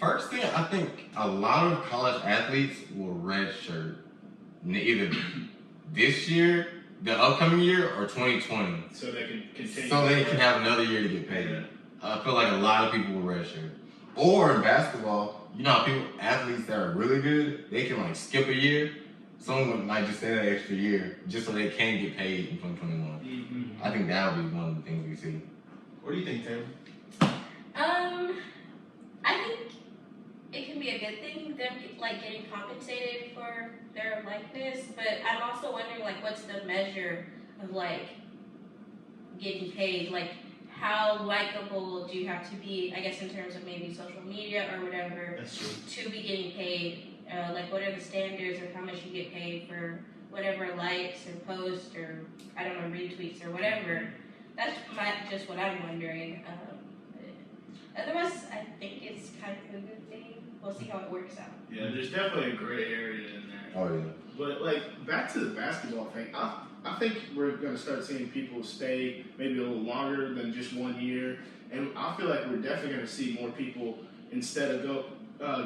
First thing, I think a lot of college athletes will redshirt either this year, the upcoming year, or 2020. So they can continue. So they can have another year to get paid. Yeah. I feel like a lot of people will redshirt. Or in basketball, you know how athletes that are really good, they can like skip a year. Someone might just stay that extra year just so they can get paid in 2021. I think that would be one of the things we see. What do you think, Taylor? I think it can be a good thing, them like getting compensated for their likeness, but I'm also wondering like what's the measure of like getting paid? Like how likable do you have to be, I guess in terms of maybe social media or whatever, to be getting paid? Like what are the standards of how much you get paid for whatever likes or posts or I don't know, retweets or whatever? That's just what I'm wondering. Otherwise, I think it's kind of a good thing. We'll see how it works out. Yeah, there's definitely a gray area in there. Oh, yeah. But, like, back to the basketball thing, I think we're going to start seeing people stay maybe a little longer than just 1 year. And I feel like we're definitely going to see more people, instead of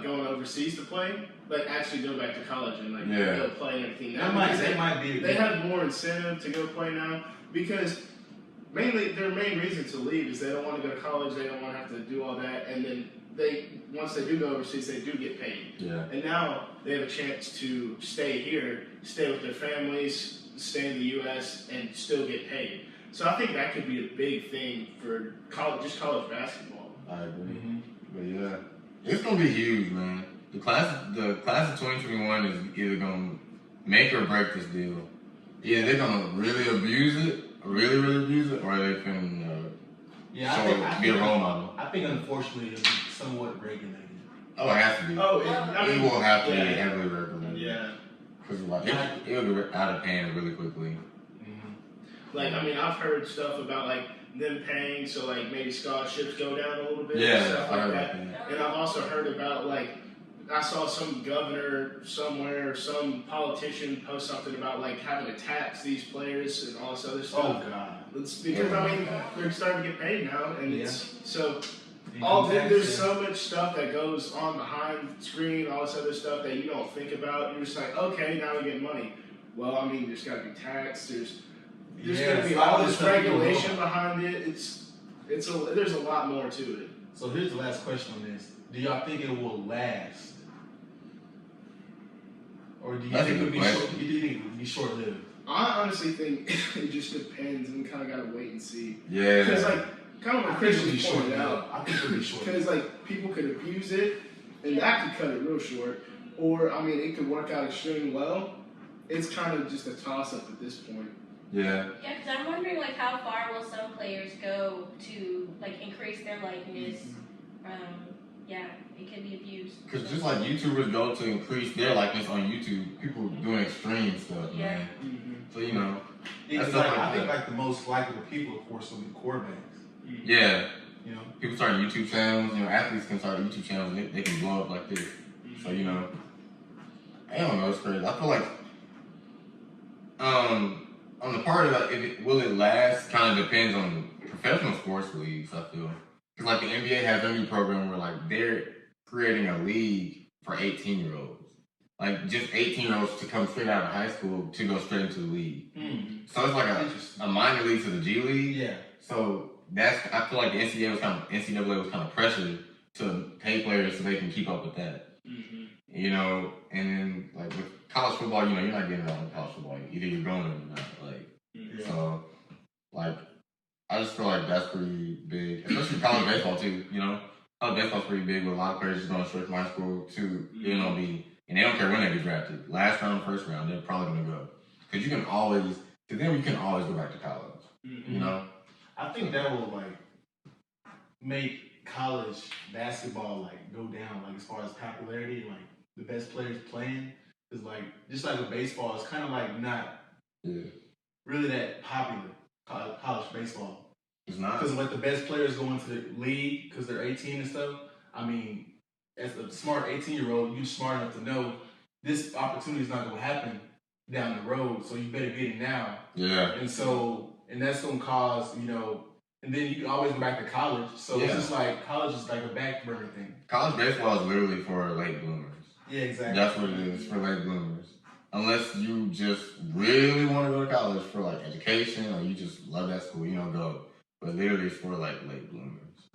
going overseas to play, like, actually go back to college and, like, go play and everything. They have more incentive to go play now because mainly their main reason to leave is they don't want to go to college, they don't want to have to do all that, and then once they do go overseas, they do get paid. Yeah. And now they have a chance to stay here, stay with their families, stay in the U.S., and still get paid. So I think that could be a big thing for college basketball. I agree. But yeah, it's gonna be huge, man. The class of 2021 is either gonna make or break this deal. Yeah, they're gonna really abuse it, really abuse it, or they can be a role model. I think unfortunately it'll be somewhat regulated. Oh, it has to be. Oh, it will have to be heavily regulated. Yeah. Because it'll get out of hand really quickly. Like, I mean, I've heard stuff about, like, them paying, so, like, maybe scholarships go down a little bit and stuff like that. And I've also heard about, like, I saw some governor somewhere, some politician post something about, like, having to tax these players and all this other stuff. Oh, God. It's because, I mean, they're starting to get paid now, and it's, so... there's so much stuff that goes on behind the screen, all this other stuff that you don't think about. You're just like, okay, now we get money. Well, I mean, there's got to be tax. There's going to be all this regulation behind it. There's a lot more to it. So here's the last question on this: do y'all think it will last, or do you think it'll be short-lived? I honestly think it just depends, and we kind of got to wait and see. Yeah. Because kind of what Christian pointed out. I think it'll be short. Because people could abuse it, and that could cut it real short. Or I mean, it could work out extremely well. It's kind of just a toss-up at this point. Yeah. Yeah, because I'm wondering how far will some players go to increase their likeness? It could be abused. Because just like YouTubers go to increase their likeness on YouTube, people doing extreme stuff, man. So I think the most likable people, of course, will be quarterbacks. Yeah. People start YouTube channels. Athletes can start YouTube channels. They can blow up like this. So I don't know. It's crazy. I feel like on the part of will it last? Kind of depends on professional sports leagues. I feel because the NBA has a new program where they're creating a league for 18-year-olds. Just 18-year-olds to come straight out of high school to go straight into the league. So it's like a minor league to the G League. Yeah. So I feel like the NCAA was kind of pressured to pay players so they can keep up with that. And then with college football, you're not getting on college football. Either you're going or you're not. So I just feel like that's pretty big, especially college baseball too. College baseball's pretty big with a lot of players just going straight from high school to MLB, and they don't care when they get drafted. Last round, first round, they're probably gonna go because you can always go back to college. I think that will make college basketball go down as far as popularity, the best players playing is just like with baseball, it's kind of not really that popular. College baseball. It's not because the best players go into the league because they're 18 and stuff. I mean, as a smart 18-year-old, you're smart enough to know this opportunity is not going to happen down the road, so you better get it now. Yeah. And that's going to cause and then you can always go back to college. So it's Yeah. just like college is like a back burner thing. College baseball is literally for late bloomers. Yeah, exactly. That's what it is, for late bloomers. Unless you just really want to go to college for like education or you just love that school, go. But literally it's for like late bloomers.